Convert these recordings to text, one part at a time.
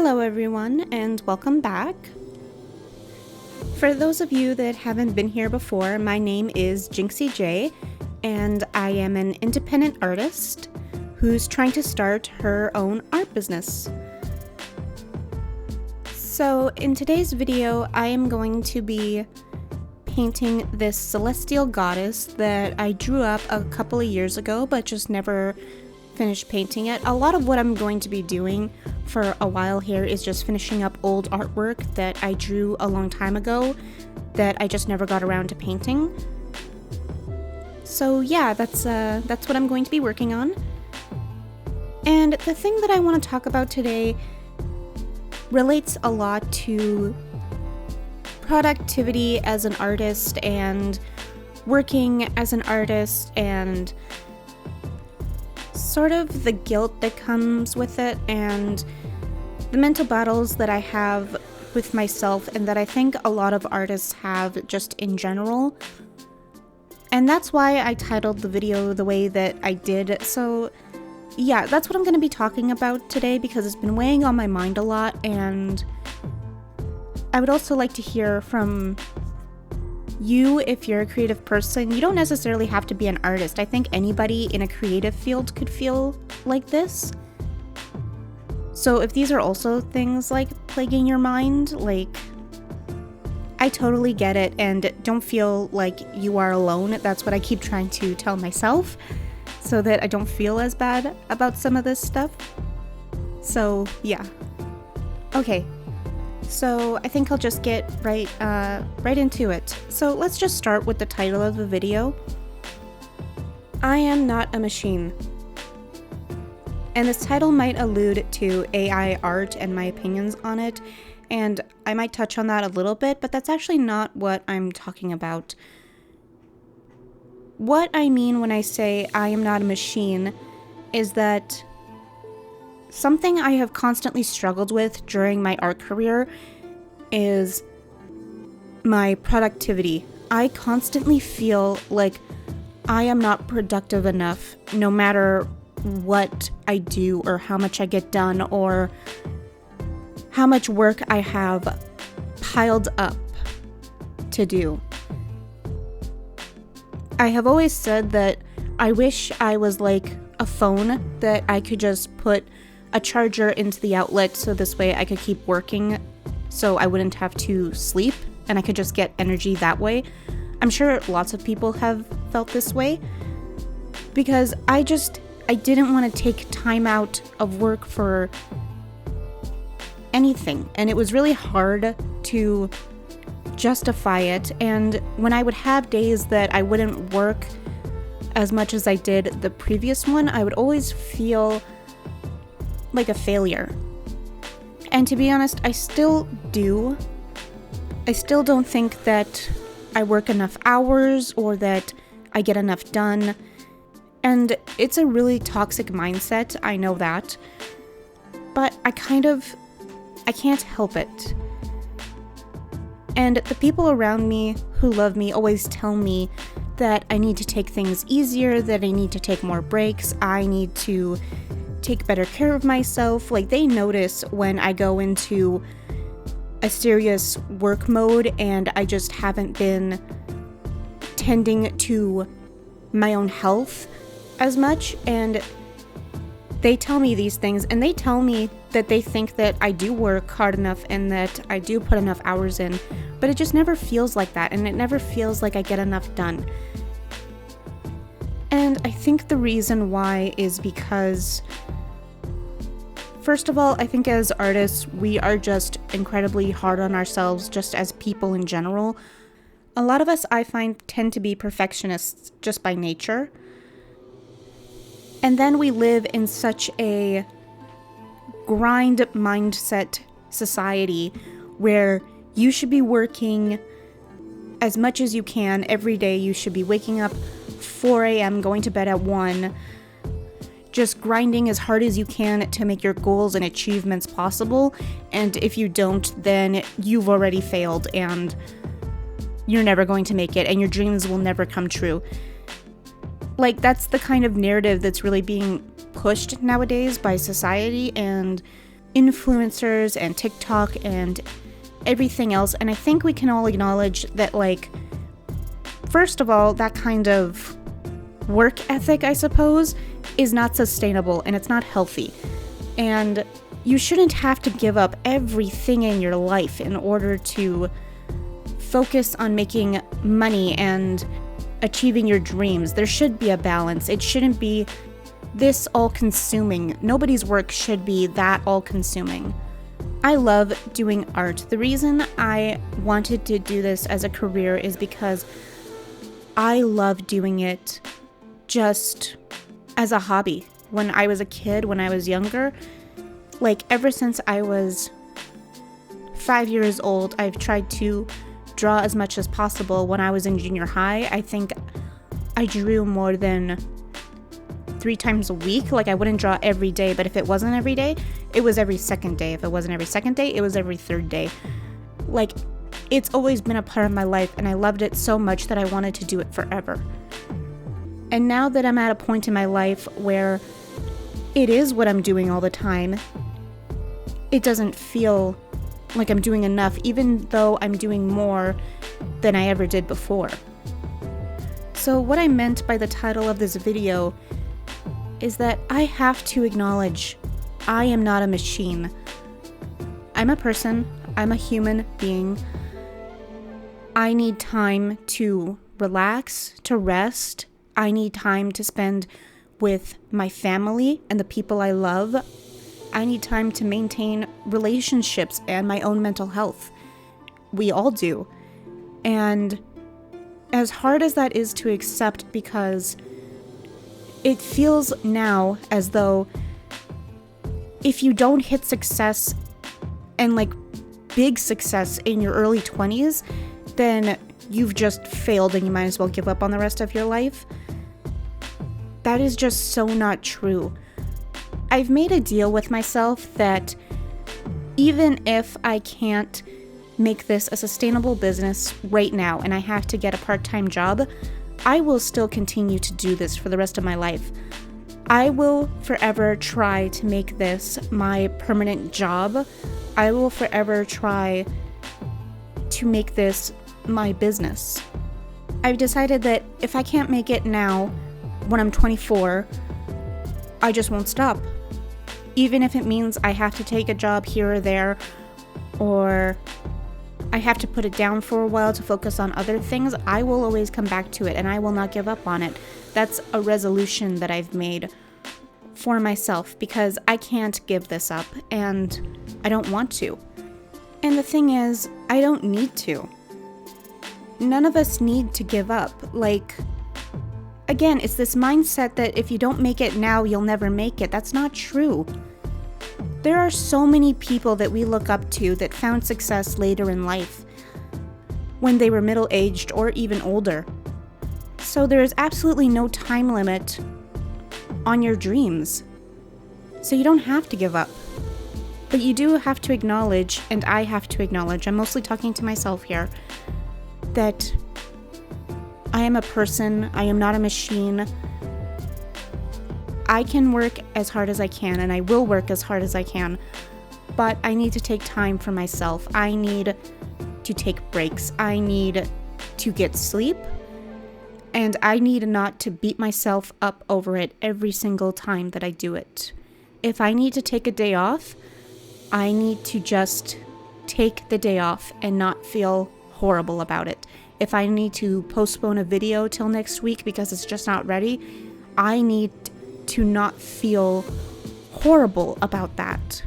Hello everyone, and welcome back. For those of you that haven't been here before, my name is Jinxie J, and I am an independent artist who's trying to start her own art business. So in today's video, I am going to be painting this celestial goddess that I drew up a couple of years ago, but just never finished painting it. A lot of what I'm going to be doing for a while here is just finishing up old artwork that I drew a long time ago that I just never got around to painting. So yeah, that's what I'm going to be working on. And the thing that I want to talk about today relates a lot to productivity as an artist and working as an artist and sort of the guilt that comes with it and the mental battles that I have with myself and that I think a lot of artists have just in general. And that's why I titled the video the way that I did. So yeah, that's what I'm going to be talking about today because it's been weighing on my mind a lot, and I would also like to hear from you if you're a creative person. You don't necessarily have to be an artist. I think anybody in a creative field could feel like this. So if these are also things like plaguing your mind, like, I totally get it, and don't feel like you are alone. That's what I keep trying to tell myself so that I don't feel as bad about some of this stuff. So yeah. Okay. So I think I'll just get right into it. So let's just start with the title of the video. I am not a machine. And this title might allude to AI art and my opinions on it, and I might touch on that a little bit, but that's actually not what I'm talking about. What I mean when I say I am not a machine is that something I have constantly struggled with during my art career is my productivity. I constantly feel like I am not productive enough, no matter what I do or how much I get done or how much work I have piled up to do. I have always said that I wish I was like a phone, that I could just put a charger into the outlet so this way I could keep working so I wouldn't have to sleep and I could just get energy that way. I'm sure lots of people have felt this way because I didn't want to take time out of work for anything, and it was really hard to justify it. And when I would have days that I wouldn't work as much as I did the previous one, I would always feel like a failure. And to be honest, I still do. I still don't think that I work enough hours or that I get enough done. And it's a really toxic mindset, I know that. But I can't help it. And the people around me who love me always tell me that I need to take things easier, that I need to take more breaks, I need to take better care of myself. Like, they notice when I go into a serious work mode and I just haven't been tending to my own health as much, and they tell me these things, and they tell me that they think that I do work hard enough and that I do put enough hours in, but it just never feels like that, and it never feels like I get enough done. And I think the reason why is because, first of all, I think as artists, we are just incredibly hard on ourselves, just as people in general. A lot of us, I find, tend to be perfectionists just by nature. And then we live in such a grind mindset society where you should be working as much as you can every day. You should be waking up 4 a.m., going to bed at 1, just grinding as hard as you can to make your goals and achievements possible. And if you don't, then you've already failed and you're never going to make it and your dreams will never come true. Like, that's the kind of narrative that's really being pushed nowadays by society, and influencers and TikTok and everything else. And I think we can all acknowledge that, like, first of all, that kind of work ethic, I suppose, is not sustainable and it's not healthy. And you shouldn't have to give up everything in your life in order to focus on making money and achieving your dreams. There should be a balance. It shouldn't be this all-consuming. Nobody's work should be that all-consuming. I love doing art. The reason I wanted to do this as a career is because I love doing it just as a hobby. When I was a kid, when I was younger, like ever since I was 5 years old, I've tried to draw as much as possible. When I was in junior high, I think I drew more than 3 times a week. Like, I wouldn't draw every day, but if it wasn't every day, it was every second day. If it wasn't every second day, it was every third day. Like, it's always been a part of my life, and I loved it so much that I wanted to do it forever. And now that I'm at a point in my life where it is what I'm doing all the time, it doesn't feel like I'm doing enough, even though I'm doing more than I ever did before. So what I meant by the title of this video is that I have to acknowledge I am not a machine. I'm a person. I'm a human being. I need time to relax, to rest. I need time to spend with my family and the people I love. I need time to maintain relationships and my own mental health. We all do. And as hard as that is to accept, because it feels now as though if you don't hit success, and like big success, in your early 20s, then you've just failed and you might as well give up on the rest of your life. That is just so not true. I've made a deal with myself that even if I can't make this a sustainable business right now and I have to get a part-time job, I will still continue to do this for the rest of my life. I will forever try to make this my permanent job. I will forever try to make this my business. I've decided that if I can't make it now, when I'm 24, I just won't stop. Even if it means I have to take a job here or there, or I have to put it down for a while to focus on other things, I will always come back to it and I will not give up on it. That's a resolution that I've made for myself because I can't give this up and I don't want to. And the thing is, I don't need to. None of us need to give up. Like, again, it's this mindset that if you don't make it now, you'll never make it. That's not true. There are so many people that we look up to that found success later in life, when they were middle-aged or even older. So there is absolutely no time limit on your dreams. So you don't have to give up. But you do have to acknowledge, and I have to acknowledge, I'm mostly talking to myself here, that I am a person, I am not a machine. I can work as hard as I can, and I will work as hard as I can, but I need to take time for myself. I need to take breaks. I need to get sleep, and I need not to beat myself up over it every single time that I do it. If I need to take a day off, I need to just take the day off and not feel horrible about it. If I need to postpone a video till next week because it's just not ready, I need to not feel horrible about that.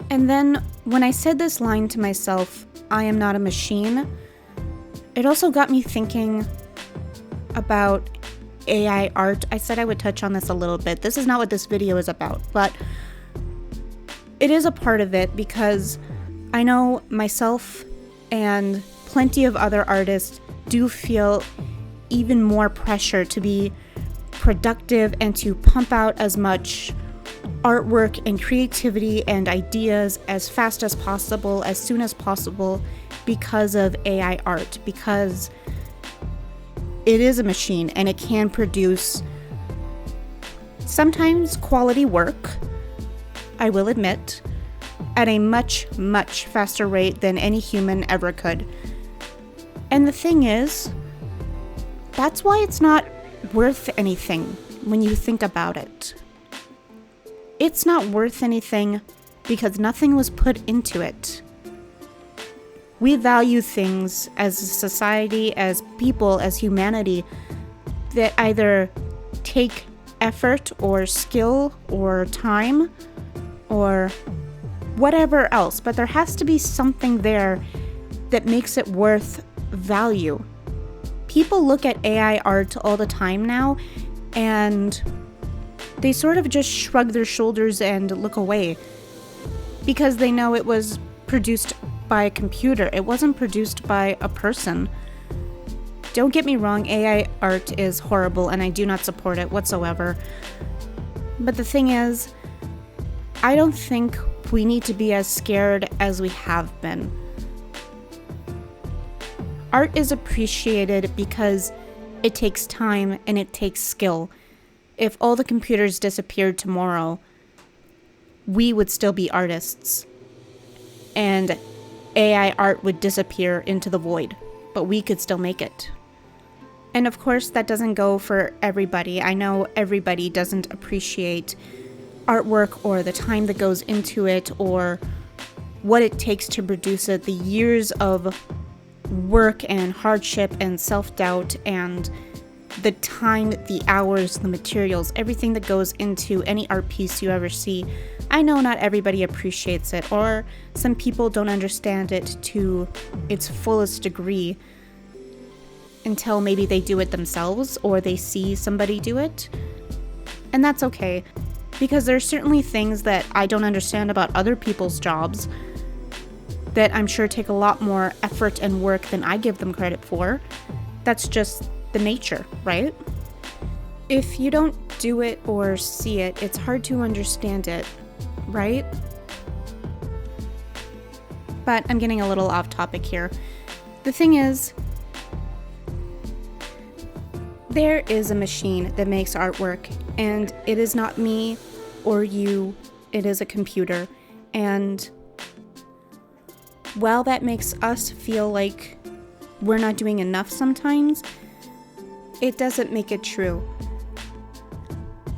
And then when I said this line to myself, I am not a machine, it also got me thinking about AI art. I said I would touch on this a little bit. This is not what this video is about, but it is a part of it because I know myself and plenty of other artists do feel even more pressure to be productive and to pump out as much artwork and creativity and ideas as fast as possible, as soon as possible, because of AI art, because it is a machine and it can produce sometimes quality work, I will admit, at a much, much faster rate than any human ever could. And the thing is, that's why it's not worth anything when you think about it. It's not worth anything because nothing was put into it. We value things as a society, as people, as humanity that either take effort or skill or time or whatever else, but there has to be something there that makes it worth value. People look at AI art all the time now and they sort of just shrug their shoulders and look away because they know it was produced by a computer. It wasn't produced by a person. Don't get me wrong, AI art is horrible and I do not support it whatsoever. But the thing is, I don't think we need to be as scared as we have been. Art is appreciated because it takes time and it takes skill. If all the computers disappeared tomorrow, we would still be artists. And AI art would disappear into the void, but we could still make it. And of course, that doesn't go for everybody. I know everybody doesn't appreciate artwork or the time that goes into it or what it takes to produce it, the years of work and hardship and self-doubt and the time, the hours, the materials, everything that goes into any art piece you ever see. I know not everybody appreciates it, or some people don't understand it to its fullest degree until maybe they do it themselves or they see somebody do it. And that's okay, because there's certainly things that I don't understand about other people's jobs that I'm sure take a lot more effort and work than I give them credit for. That's just the nature, right? If you don't do it or see it, it's hard to understand it, right? But I'm getting a little off topic here. The thing is, there is a machine that makes artwork, and it is not me or you, it is a computer. And while that makes us feel like we're not doing enough sometimes, it doesn't make it true.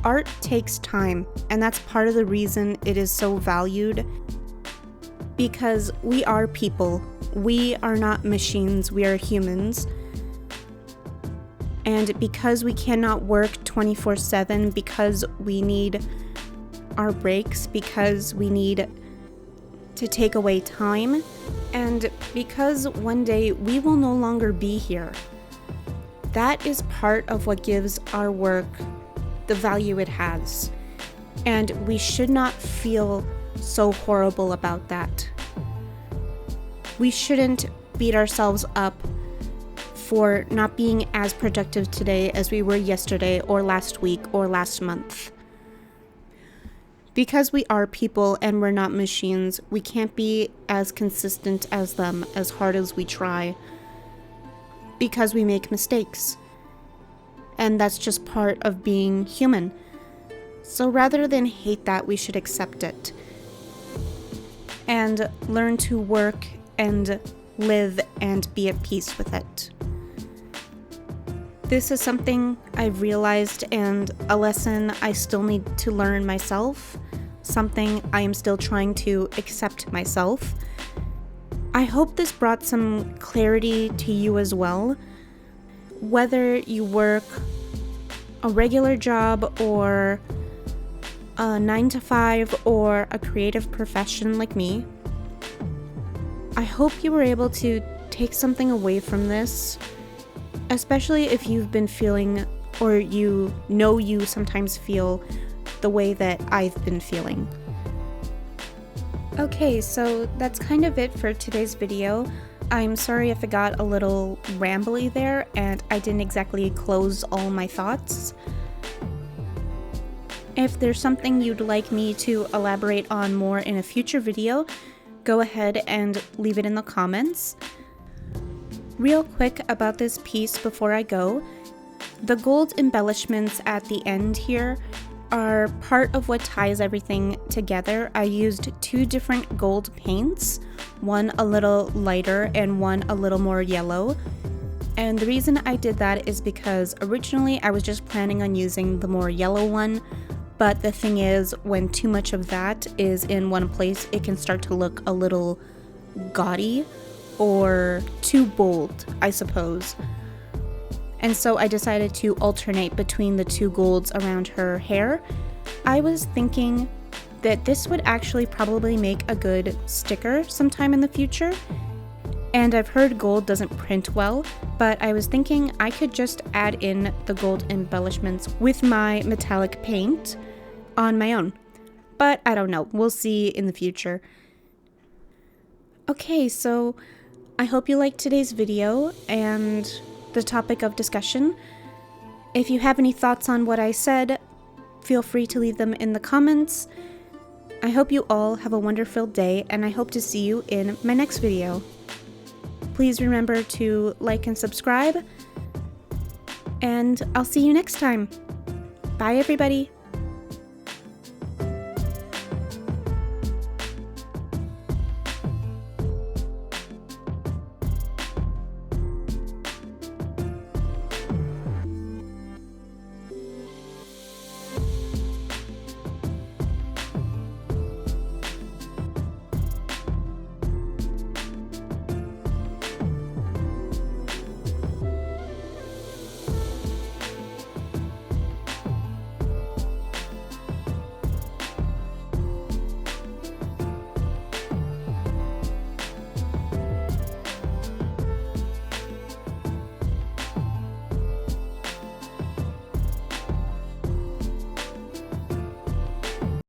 Art takes time, and that's part of the reason it is so valued, because we are people. We are not machines, we are humans. And because we cannot work 24/7, because we need our breaks, because we need to take away time, and because one day we will no longer be here. That is part of what gives our work the value it has. And we should not feel so horrible about that. We shouldn't beat ourselves up for not being as productive today as we were yesterday or last week or last month. Because we are people and we're not machines, we can't be as consistent as them as hard as we try. Because we make mistakes. And that's just part of being human. So rather than hate that, we should accept it. And learn to work and live and be at peace with it. This is something I've realized and a lesson I still need to learn myself. Something I am still trying to accept myself. I hope this brought some clarity to you as well. Whether you work a regular job or a 9-to-5 or a creative profession like me, I hope you were able to take something away from this, especially if you've been feeling, or you know you sometimes feel the way that I've been feeling. Okay, so that's kind of it for today's video. I'm sorry if it got a little rambly there and I didn't exactly close all my thoughts. If there's something you'd like me to elaborate on more in a future video, go ahead and leave it in the comments. Real quick about this piece before I go, the gold embellishments at the end here are part of what ties everything together. I used 2 different gold paints, one a little lighter and one a little more yellow. And the reason I did that is because originally I was just planning on using the more yellow one, but the thing is, when too much of that is in one place, it can start to look a little gaudy or too bold, I suppose. And so I decided to alternate between the 2 golds around her hair. I was thinking that this would actually probably make a good sticker sometime in the future. And I've heard gold doesn't print well, but I was thinking I could just add in the gold embellishments with my metallic paint on my own. But I don't know, we'll see in the future. Okay, so I hope you liked today's video and the topic of discussion. If you have any thoughts on what I said, feel free to leave them in the comments. I hope you all have a wonderful day, and I hope to see you in my next video. Please remember to like and subscribe, and I'll see you next time. Bye, everybody.